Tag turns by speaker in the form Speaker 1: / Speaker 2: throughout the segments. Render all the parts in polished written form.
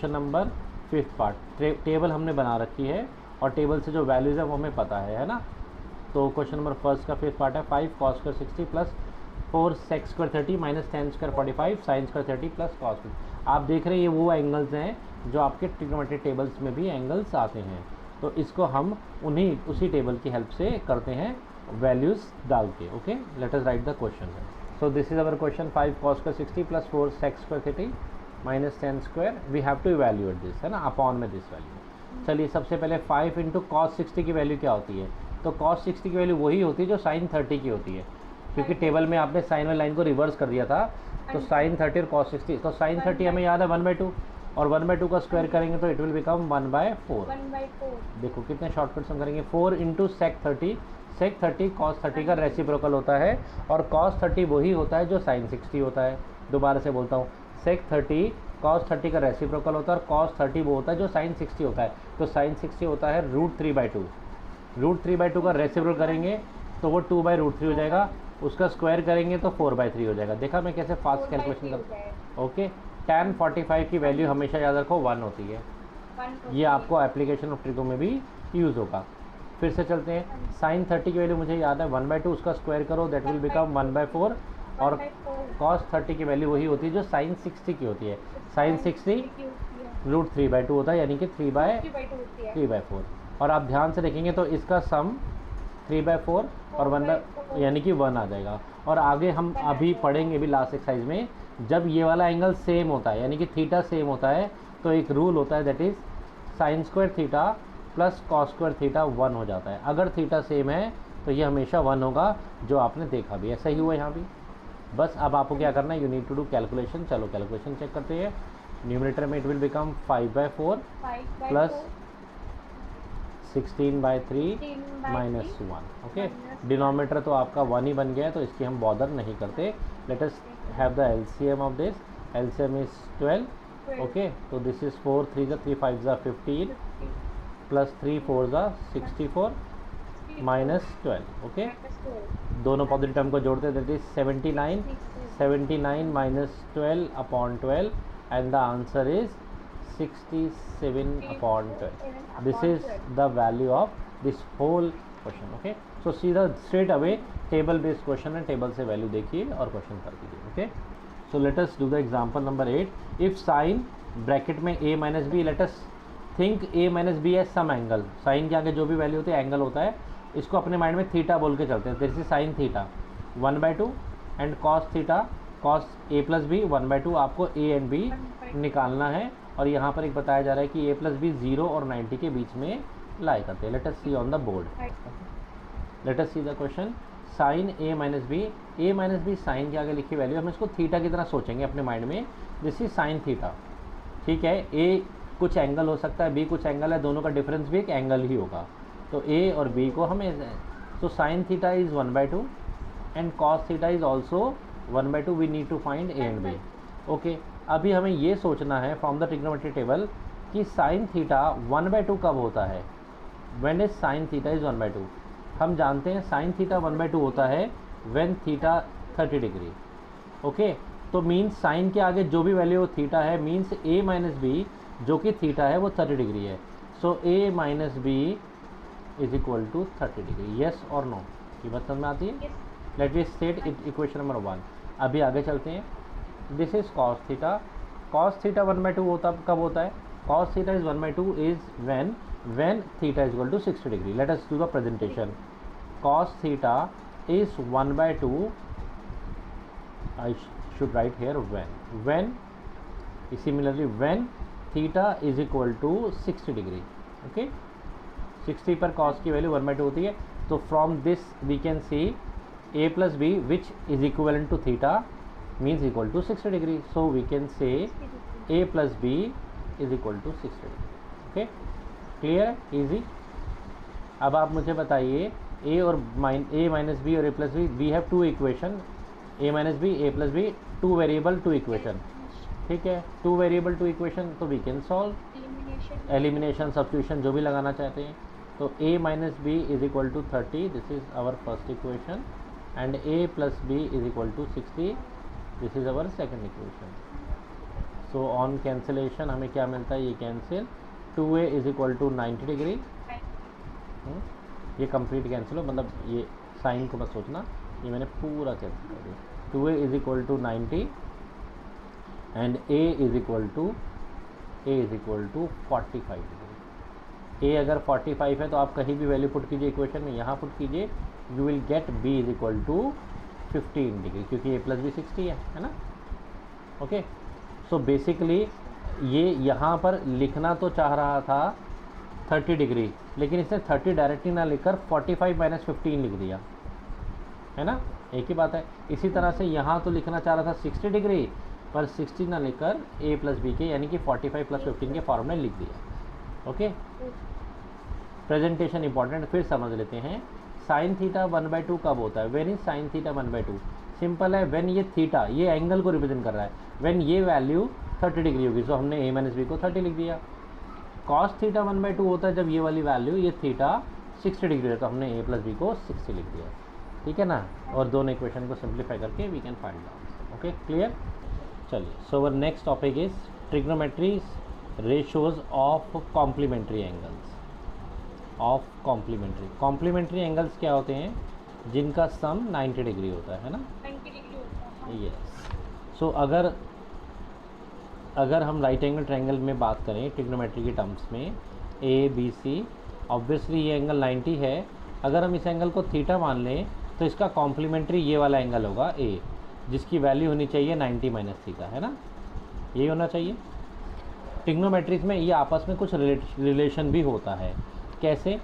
Speaker 1: Question number 5th part. Table हमने बना रखी है और टेबल से जो वैल्यूज़ है वो हमें पता है ना। तो क्वेश्चन नंबर 1 का 5th पार्ट है 5 cos square 60 plus 4 sec square 30 minus 10 square 45 sin square 30 plus cos square. आप देख रहे हैं ये वो एंगल्स हैं जो आपके ट्रिग्नोमेट्रिक टेबल्स में भी एंगल्स आते हैं। तो इसको हम उसी टेबल की हेल्प से करते हैं वैल्यूज़ डाल के। Okay, let us write the question. So this is our question 5 cos square 60 plus 4 sec square 30 minus 10 square, we have to evaluate this, है ना, अपॉन में दिस वैल्यू। चलिए सबसे पहले 5 इंटू कॉस 60 की वैल्यू क्या होती है? तो cos 60 की वैल्यू वही होती है जो sin 30 की होती है, क्योंकि टेबल में आपने साइन वाली लाइन को रिवर्स कर दिया था। तो sin 30 और cos 60, तो sin 30 हमें याद है 1/2 और 1/2 का स्क्वायर करेंगे तो इट विल बिकम 1/4। देखो कितने शॉर्टकट्स हम करेंगे। 4 इंटू sec 30, sec 30 cos 30 का रेसिप्रोकल होता है और cos 30 वही होता है जो sin 60 होता है। दोबारा से बोलता हूँ, sec 30 cos 30 का रेसिप्रोकल होता है और cos 30 वो होता है जो sin 60 होता है। तो sin 60 होता है √3/2, √3/2 का रेसिप्रोकल करेंगे तो वो 2/√3 हो जाएगा, उसका स्क्वायर करेंगे तो 4/3 हो जाएगा। देखा मैं कैसे फास्ट कैलकुलेशन कर। ओके, tan 45 की वैल्यू हमेशा याद रखो 1 होती है। ये आपको एप्लीकेशन ऑफ ट्रिगो में भी यूज़ होगा। फिर से चलते हैं, sin 30 की वैल्यू मुझे याद है 1/2, उसका स्क्वायर करो दैट विल बिकम 1/4 और cos 30 की वैल्यू वही होती है जो sin 60 की होती है। sin 60 √3/2 होता है, यानी कि 3/4। और आप ध्यान से देखेंगे तो इसका सम 3/4 और 1 यानी कि 1 आ जाएगा। और आगे हम अभी पढ़ेंगे भी लास्ट एक्सरसाइज में, जब ये वाला एंगल सेम होता है यानी कि थीटा सेम होता है तो एक रूल होता है that is sin square theta plus cos square theta 1 हो जाता है। अगर थीटा सेम है तो ये हमेशा 1 होगा, जो आपने देखा भी ऐसा ही हुआ यहाँ भी। बस अब आपको क्या करना है, you need to do calculation. चलो कैलकुलेशन चेक करते हैं। न्यूमरेटर में इट will become 5/4 plus 16/3 minus 1। Okay, denominator तो आपका 1 ही बन गया है तो इसकी हम बॉदर नहीं करते। Let us have the LCM of this. LCM is 12। Okay, तो this is 4 3 3 5 15 plus 3 4 64 minus 12। Okay, दोनों पॉजिटिव टर्म को जोड़ते हैं that is 79 minus 12 upon 12 and the answer is 67/12. This is the value of this whole question. Okay, so see the straight away table based question है, table से value देखिए और question कर दीजिए। Okay, so let us do the example number 8। If sine bracket में a minus b, let us think a minus b as some angle. Sine के आगे जो भी वैल्यू होती है एंगल होता है, इसको अपने माइंड में थीटा बोल के चलते हैं। This is sine theta 1/2 and cos theta cos a plus B 1/2। आपको a एंड b निकालना है और यहाँ पर एक बताया जा रहा है कि a प्लस बी 0 और 90 के बीच में लाई करते हैं। Let us see on the board, let us see the question. Sine a minus B sine के आगे लिखी वैल्यू, हम इसको थीटा की तरह सोचेंगे अपने माइंड में। दिस इज साइन थीटा, ठीक है। a कुछ एंगल हो सकता है, b कुछ एंगल है, दोनों का डिफरेंस भी एक एंगल ही होगा। तो a और b को हमें, तो sine theta is 1/2 and cos theta is also 1/2। We need to find a and b। Okay, अभी हमें ये सोचना है फ्रॉम द ट्रिग्नोमेट्रिक टेबल कि साइन थीटा 1/2 कब होता है, when is sine theta is 1/2। हम जानते हैं साइन थीटा 1/2 होता है व्हेन थीटा 30 डिग्री। ओके, तो मीन्स साइन के आगे जो भी वैल्यू थीटा है मीन्स a माइनस बी जो कि थीटा है वो 30 डिग्री है। So a minus B is equal to 30 degree. Yes और नो, ये बात समझ में आती है? Let we state equation number 1। अभी आगे चलते हैं। दिस इज cos थीटा 1/2 होता कब होता है? cos theta is 1/2 is when theta is equal to 60 degree. Let us do the presentation. cos theta is 1/2, I should write here when similarly when theta is equal to 60 degree. Okay, 60 पर cos की value 1/2 होती है। तो from this we can see a plus B which is equivalent to theta means equal to 60 degree. So we can say a plus b is equal to 60 degree. Okay, clear, easy. अब आप मुझे बताइए a minus b और a plus B, we have two equation, a minus B a plus B, two variable two equation, ठीक है। Two variable two equation, तो we can solve elimination substitution जो भी लगाना चाहते हैं। तो a minus B is equal to 30, this is our first equation, and a plus B is equal to 60, this is our second equation. So on cancellation हमें क्या मिलता है, ये cancel 2a is equal to 90 degree, ये complete cancel हो, मतलब ये sign को बस सोचना, ये मैंने पूरा कैंसिल कर दिया। 2a is equal to 90 and a is equal to 45 degree. a अगर 45 है तो आप कहीं भी वैल्यू पुट कीजिए इक्वेशन में, यहाँ पुट कीजिए, you will get b is equal to 15 degree, क्योंकि a प्लस बी 60 है ना। ओके, सो बेसिकली ये यहाँ पर लिखना तो चाह रहा था 30 डिग्री, लेकिन इसने 30 डायरेक्टली ना लिखकर 45 माइनस 15 लिख दिया, है ना, एक ही बात है। इसी तरह से यहाँ तो लिखना चाह रहा था 60 डिग्री, पर 60 ना लिखकर a प्लस बी के यानी कि 45 प्लस 15 के फॉर्म में लिख दिया। ओके, प्रेजेंटेशन इंपॉर्टेंट, फिर समझ लेते हैं। साइन थीटा 1/2 कब होता है? When is sine theta 1/2? Simple है, व्हेन ये थीटा, ये एंगल को रिप्रेजेंट कर रहा है, व्हेन ये वैल्यू 30 डिग्री होगी, सो हमने a माइनस बी को 30 लिख दिया। कॉस थीटा 1/2 होता है जब ये वाली वैल्यू, ये थीटा 60 डिग्री है, तो हमने a प्लस बी को 60 लिख दिया, ठीक है ना। और दोनों इक्वेशन को सिंप्लीफाई करके we can find out. Okay, clear. चलिए, so our next topic is trigonometry ratios of complementary angles. Of complementary angles क्या होते हैं? जिनका सम 90 डिग्री होता है ना।
Speaker 2: 90 डिग्री होता है।
Speaker 1: यस, सो अगर हम राइट एंगल ट्रायंगल में बात करें ट्रिग्नोमेट्री के टर्म्स में, ए बी सी, ऑब्वियसली ये एंगल 90 है। अगर हम इस एंगल को थीटा मान लें तो इसका कॉम्प्लीमेंट्री ये वाला एंगल होगा ए, जिसकी वैल्यू होनी चाहिए 90 माइनस थीटा, है ना, यही होना चाहिए। ट्रिग्नोमेट्रीज में ये आपस में कुछ रिलेशन भी होता है। कैसे?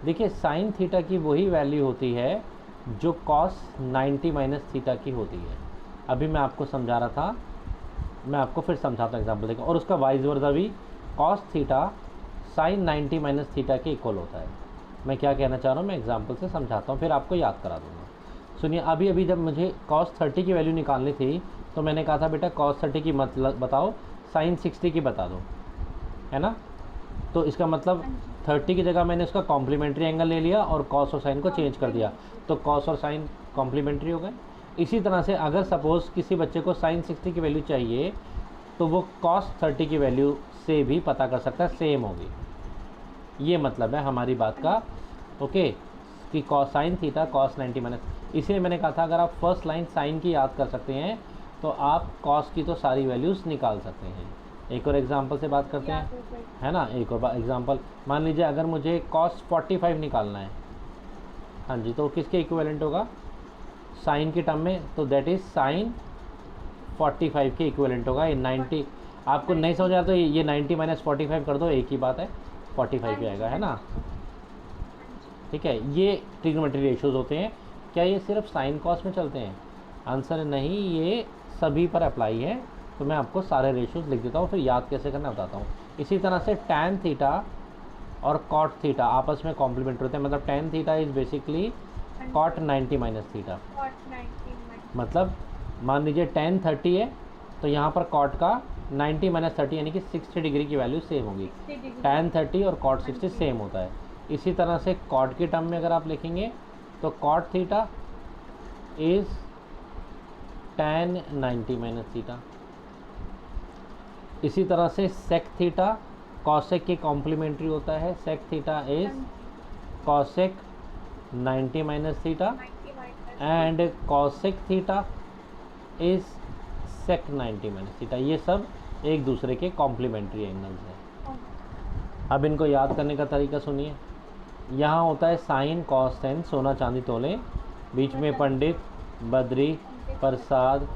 Speaker 1: देखिए, साइन थीटा की वही वैल्यू होती है जो कॉस 90 माइनस थीटा की होती है। अभी मैं आपको समझा रहा था, मैं आपको फिर समझाता हूँ एग्जाम्पल देखो। और उसका वाइस वर्सा भी, cos theta sine 90 minus theta के इक्वल होता है। मैं क्या कहना चाह रहा हूँ, मैं एग्जाम्पल से समझाता हूँ, फिर आपको याद करा दूँगा। सुनिए, अभी जब मुझे cos 30 की वैल्यू निकालनी थी तो मैंने कहा था बेटा cos 30 की मतलब बताओ, sin 60 की बता दो, है ना। तो इसका मतलब 30 की जगह मैंने उसका कॉम्प्लीमेंट्री एंगल ले लिया और cos और sin को चेंज कर दिया, तो cos और sin कॉम्प्लीमेंट्री हो गए। इसी तरह से अगर सपोज़ किसी बच्चे को sin 60 की वैल्यू चाहिए तो वो cos 30 की वैल्यू से भी पता कर सकता है, सेम होगी। ये मतलब है हमारी बात का, ओके, कि cos sin theta cos 90 minus. इसलिए मैंने कहा था अगर आप फर्स्ट लाइन साइन की याद कर सकते हैं तो आप cos की तो सारी वैल्यूज़ निकाल सकते हैं। एक और एग्जांपल से बात करते हैं, है ना। एक और एग्जांपल मान लीजिए, अगर मुझे cos 45 निकालना है, हाँ जी, तो किसके इक्विवेलेंट होगा? साइन के टर्म में, तो दैट इज़ साइन 45 के इक्विवेलेंट होगा। ये 90 आपको नहीं समझ आ तो ये 90 माइनस 45 कर दो, एक ही बात है, 45 पे आएगा, है ना। ठीक है, ये ट्रिग्नोमेट्री रेशियोज होते हैं। क्या ये सिर्फ साइन कॉस में चलते हैं? आंसर नहीं, ये सभी पर अप्लाई है। तो मैं आपको सारे रेशियोज लिख देता हूँ, फिर याद कैसे करना बताता हूँ। इसी तरह से टैन थीटा और कॉट थीटा आपस में कॉम्प्लीमेंट होते हैं। मतलब tan theta is basically cot 90 minus theta. मतलब मान लीजिए टैन 30 है तो यहाँ पर कॉट का 90 माइनस 30 यानी कि 60 डिग्री की वैल्यू सेम होगी। टैन 30 और कॉट 60 सेम होता है। इसी तरह से कॉट के टर्म में अगर आप लिखेंगे तो cot theta is tan 90 minus theta. इसी तरह से सेक थीटा कॉसेक के कॉम्प्लीमेंट्री होता है। Sec theta is cosec 90 minus theta and cosec theta is sec 90 minus theta. ये सब एक दूसरे के कॉम्प्लीमेंट्री एंगल्स हैं। अब इनको याद करने का तरीका सुनिए। यहाँ होता है साइन कॉस टेन, सोना चांदी तोले, बीच में पंडित बद्री प्रसाद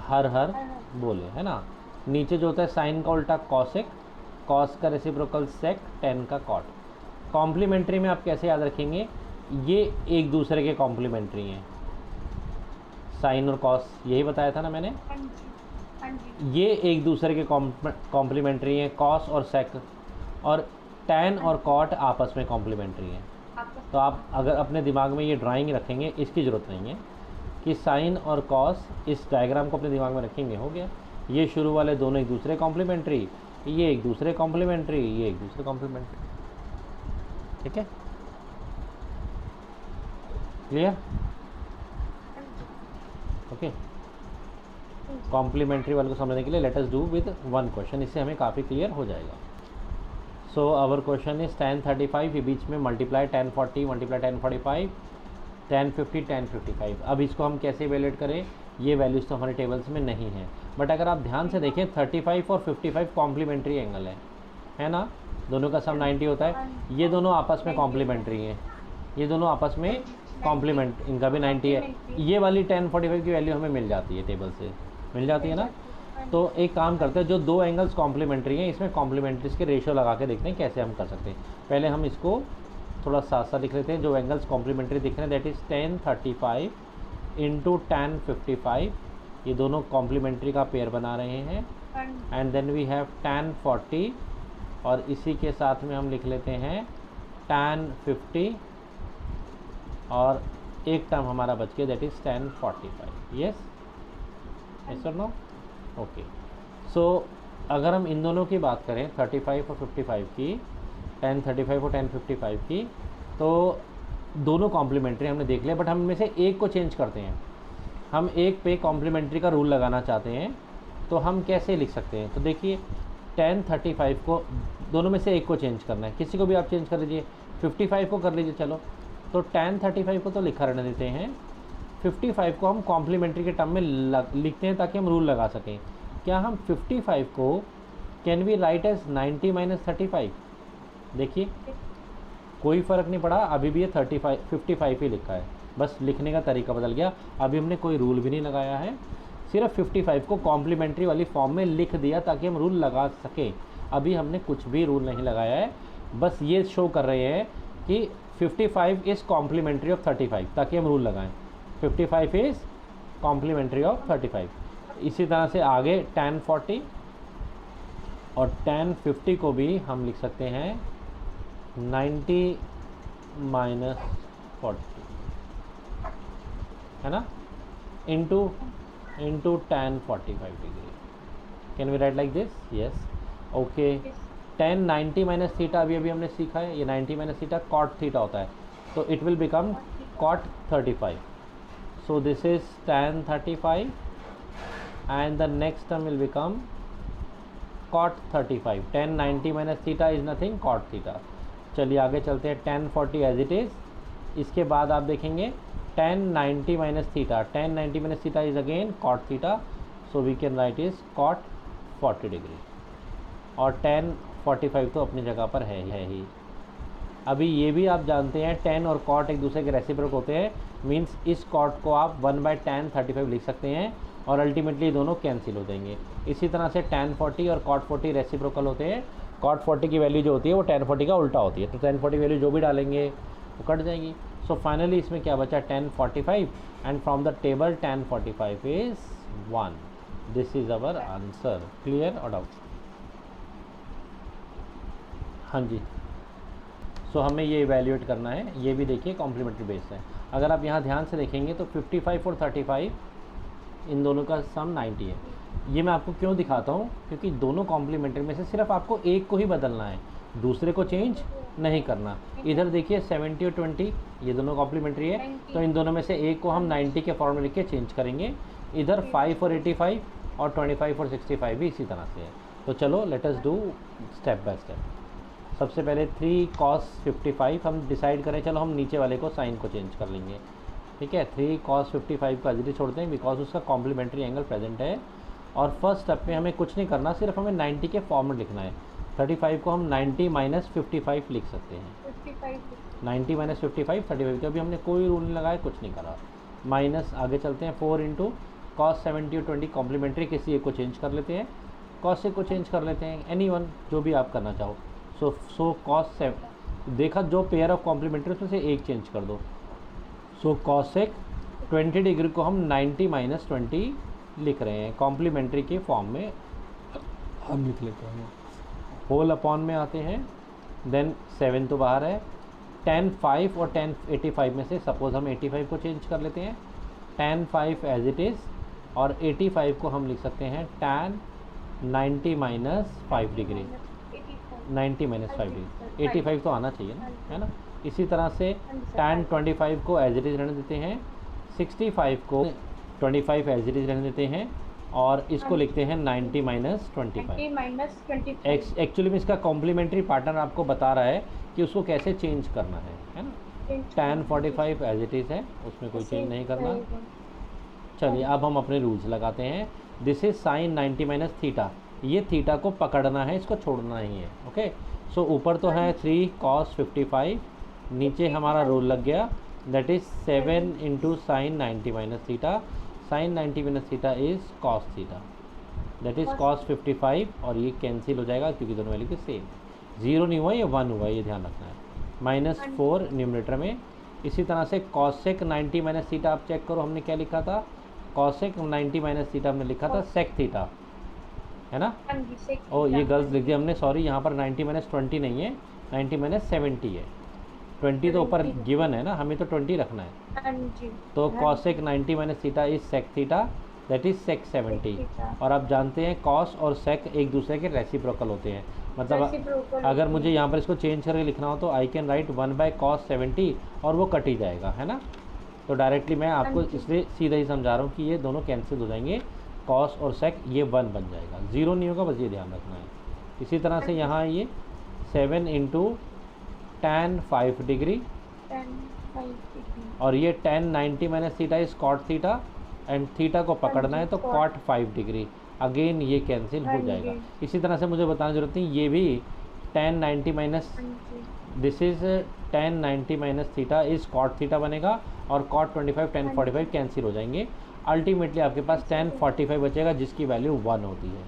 Speaker 1: हर हर बोले, है ना। नीचे जो होता है साइन का उल्टा कॉसेक, कॉस का रेसिप्रोकल सेक, टेन का कॉट। कॉम्प्लीमेंट्री में आप कैसे याद रखेंगे? ये एक दूसरे के कॉम्प्लीमेंट्री हैं। साइन और कॉस यही बताया था ना मैंने, ये एक दूसरे के कॉम्प्लीमेंट्री हैं, कॉस और सेक। और टैन और कॉट आपस में कॉम्प्लीमेंट्री हैं। तो आप अगर अपने दिमाग में ये ड्राइंग रखेंगे, इसकी ज़रूरत नहीं है कि साइन और कॉस, इस डायग्राम को अपने दिमाग में रखेंगे, हो गया। ये शुरू वाले दोनों एक दूसरे कॉम्प्लीमेंट्री, ये एक दूसरे कॉम्प्लीमेंट्री, ये एक दूसरे कॉम्प्लीमेंट्री। ठीक है, क्लियर? ओके, कॉम्प्लीमेंट्री वाले को समझने के लिए let us do with one question, इससे हमें काफ़ी क्लियर हो जाएगा। So our question is tan 35, ये बीच में multiply tan 40 multiply tan 45 tan 50 tan 55। अब इसको हम कैसे इवेल्यूएट करें, ये वैल्यूज़ तो हमारे टेबल्स में नहीं है, बट अगर आप ध्यान से देखें 35 और 55 कॉम्प्लीमेंट्री एंगल है ना, दोनों का सम 90 होता है, ये दोनों आपस में कॉम्प्लीमेंट्री हैं, ये दोनों आपस में कॉम्प्लीमेंट, इनका भी 90 है। ये वाली tan 45 की वैल्यू हमें मिल जाती है, टेबल से मिल जाती है ना। तो एक काम करते हैं, जो दो एंगल्स कॉम्प्लीमेंट्री हैं इसमें कॉम्प्लीमेंट्रीज के रेशियो लगा के देखते हैं कैसे हम कर सकते हैं। पहले हम इसको थोड़ा साथ साथ लिख लेते हैं। जो एंगल्स कॉम्प्लीमेंट्री दिख रहे हैं that is tan 35 into tan 55, ये दोनों कॉम्प्लीमेंट्री का पेयर बना रहे हैं। And then we have tan 40 और इसी के साथ में हम लिख लेते हैं tan 50 और एक टर्म हमारा बच गया दैट इज़ tan 45। यस और नो, ओके। सो अगर हम इन दोनों की बात करें 35 और 55 की, tan 35 और tan 55 की, तो दोनों कॉम्प्लीमेंट्री हमने देख लिया, बट हम इनमें से एक को चेंज करते हैं। हम एक पे कॉम्प्लीमेंट्री का रूल लगाना चाहते हैं, तो हम कैसे लिख सकते हैं। तो देखिए tan 35 को दोनों में से एक को चेंज करना है, किसी को भी आप चेंज कर लीजिए, 55 को कर लीजिए चलो। तो tan 35 को तो लिखा रहने देते हैं, 55 को हम कॉम्प्लीमेंट्री के टर्म में लिखते हैं ताकि हम रूल लगा सकें। क्या हम 55 को can we write as 90 minus 35। देखिए कोई फ़र्क नहीं पड़ा, अभी भी ये 55 ही लिखा है, बस लिखने का तरीका बदल गया। अभी हमने कोई रूल भी नहीं लगाया है, सिर्फ 55 को कॉम्प्लीमेंट्री वाली फॉर्म में लिख दिया ताकि हम रूल लगा सकें। अभी हमने कुछ भी रूल नहीं लगाया है, बस ये शो कर रहे हैं कि 55 इज़ कॉम्प्लीमेंट्री ऑफ 35 ताकि हम रूल लगाएं। 55 इज़ कॉम्प्लीमेंट्री ऑफ 35। इसी तरह से आगे tan 40 और tan 50 को भी हम लिख सकते हैं 90 माइनस 40, है ना, into tan 45 degree. Can we write like this, yes, okay. tan 90 minus theta अभी हमने सीखा है, ये 90 माइनस थीटा cot थीटा होता है, तो it will become cot 35। So this is tan 35 and the next term will become cot 35. tan 90 minus theta is nothing, cot theta। चलिए आगे चलते हैं, tan 40 एज इट इज़। इसके बाद आप देखेंगे tan 90 minus theta, tan 90 minus theta is again cot theta, so we can write is cot 40 degree. और tan 45 तो अपनी जगह पर है ही। अभी ये भी आप जानते हैं tan और cot एक दूसरे के रेसिप्रोक होते हैं, मींस इस cot को आप 1/tan 35 लिख सकते हैं और अल्टीमेटली दोनों कैंसिल हो देंगे। इसी तरह से tan 40 और cot 40 रेसिप्रोकल होते हैं। cot 40 की वैल्यू जो होती है वो tan 40 का उल्टा होती है, तो tan 40 वैल्यू जो भी डालेंगे वो कट जाएगी। सो फाइनली इसमें क्या बचा, tan 45, and from the table tan 45 is 1। This is our answer. Clear और डाउट? हाँ जी। सो हमें ये इवैल्यूएट करना है, ये भी देखिए कॉम्प्लीमेंट्री बेस है। अगर आप यहाँ ध्यान से देखेंगे तो 55 और 35 इन दोनों का सम 90 है। ये मैं आपको क्यों दिखाता हूँ, क्योंकि दोनों कॉम्प्लीमेंट्री में से सिर्फ आपको एक को ही बदलना है, दूसरे को चेंज नहीं करना। इधर देखिए 70 और 20 ये दोनों कॉम्प्लीमेंट्री है, तो इन दोनों में से एक को हम 90 के फॉर्म में लिख के चेंज करेंगे। इधर 5 और 85 और 25 और 65 भी इसी तरह से है। तो चलो late us do step by step. सबसे पहले 3 cos 55 हम डिसाइड करें, चलो हम नीचे वाले को साइन को चेंज कर लेंगे, ठीक है। 3 cos 55 का एज छोड़ते हैं बिकॉज उसका कॉम्प्लीमेंट्री एंगल प्रेजेंट है। और फर्स्ट स्टेप में हमें कुछ नहीं करना, सिर्फ हमें 90 के फॉर्म में लिखना है। 35 को हम 90 माइनस 55 लिख सकते हैं। 90 माइनस 55 35 का भी हमने कोई रूल नहीं लगाया, कुछ नहीं करा। माइनस आगे चलते हैं 4 इंटू cos 70 और 20 कॉम्प्लीमेंट्री, किसी एक को चेंज कर लेते हैं, cos को चेंज कर लेते हैं, एनी वन जो भी आप करना चाहो। सो cos 7 देखा, जो पेयर ऑफ कॉम्प्लीमेंट्री उसमें से एक चेंज कर दो। सो cosec 20 डिग्री को हम 90 माइनस 20 लिख रहे हैं, कॉम्प्लीमेंट्री के फॉर्म में हम लिख लेते हैं। होल अपॉन में आते हैं, देन 7 तो बाहर है, tan 5 और tan 85 में से सपोज हम 85 को चेंज कर लेते हैं, tan 5 एज इट इज़, और 85 को हम लिख सकते हैं tan 90 minus 5 degree, 90 minus 5 degree. 85 तो आना चाहिए ना, है ना। इसी तरह से tan 25 को एज इट इज़ रहने देते हैं, 65 को 25 एज इट इज़ रहने देते हैं, और इसको
Speaker 2: हाँ।
Speaker 1: लिखते हैं 90 माइनस 25।
Speaker 2: 90 माइनस 25
Speaker 1: एक्चुअली में इसका कॉम्प्लीमेंटरी पार्टनर आपको बता रहा है कि उसको कैसे चेंज करना है ना। tan 45 एज इट इज़ है, उसमें कोई चेंज नहीं करना। चलिए अब हम अपने रूल्स लगाते हैं। This is sign 90 minus theta, ये थीटा को पकड़ना है, इसको छोड़ना ही है। ओके, सो ऊपर तो है 3 cos 55, नीचे हमारा रूल लग गया that is 7 into sine 90 minus theta. Sine 90 minus theta is cos theta, that is cos 55, और ये कैंसिल हो जाएगा क्योंकि दोनों वैल्यू के सेम, जीरो नहीं हुआ, ये 1 हुआ, ये ध्यान रखना है। -4 न्यूमरेटर में। इसी तरह से कॉसेक 90 माइनस थीटा आप चेक करो, हमने क्या लिखा था, कॉसेक 90 माइनस थीटा हमने लिखा था सेक थीटा, है ना। ओ ये गलत लिख दिया हमने, सॉरी, यहाँ पर 90 माइनस 20 नहीं है, 90 माइनस 70 है। 20 तो ऊपर गिवन है ना, हमें तो 20 रखना है। तो cosec 90 minus theta is sec theta, that is sec 70। और आप जानते हैं कॉस और सेक एक दूसरे के रेसिप्रोकल होते हैं, मतलब अगर मुझे यहाँ पर इसको चेंज करके लिखना हो तो आई कैन राइट 1/cos 70 और वो कट ही जाएगा, है ना। तो डायरेक्टली मैं आपको इसलिए सीधा ही समझा रहा हूँ कि ये दोनों कैंसिल हो जाएंगे, कॉस और सेक ये 1 बन जाएगा, 0 नहीं होगा, बस ये ध्यान रखना है। इसी तरह से यहाँ ये 7 इंटू tan 5 डिग्री, और ये tan 90 minus theta is cot theta, and theta को पकड़ना है तो कॉट 5 डिग्री, अगेन ये कैंसिल हो जाएगा। इसी तरह से मुझे बताने की जरूरत नहीं, ये भी tan 90 minus, this is tan 90 minus theta is cot theta बनेगा, और कॉट 25 tan 45 कैंसिल हो जाएंगे। अल्टीमेटली आपके पास tan 45 बचेगा जिसकी वैल्यू 1 होती है।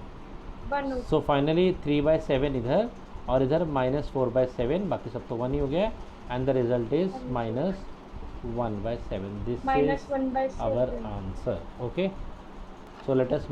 Speaker 1: सो फाइनली 3/7 इधर, और इधर -4/7, बाकी सब तो 1 ही हो गया, and the result is -1/7। This is our answer. Okay, so let us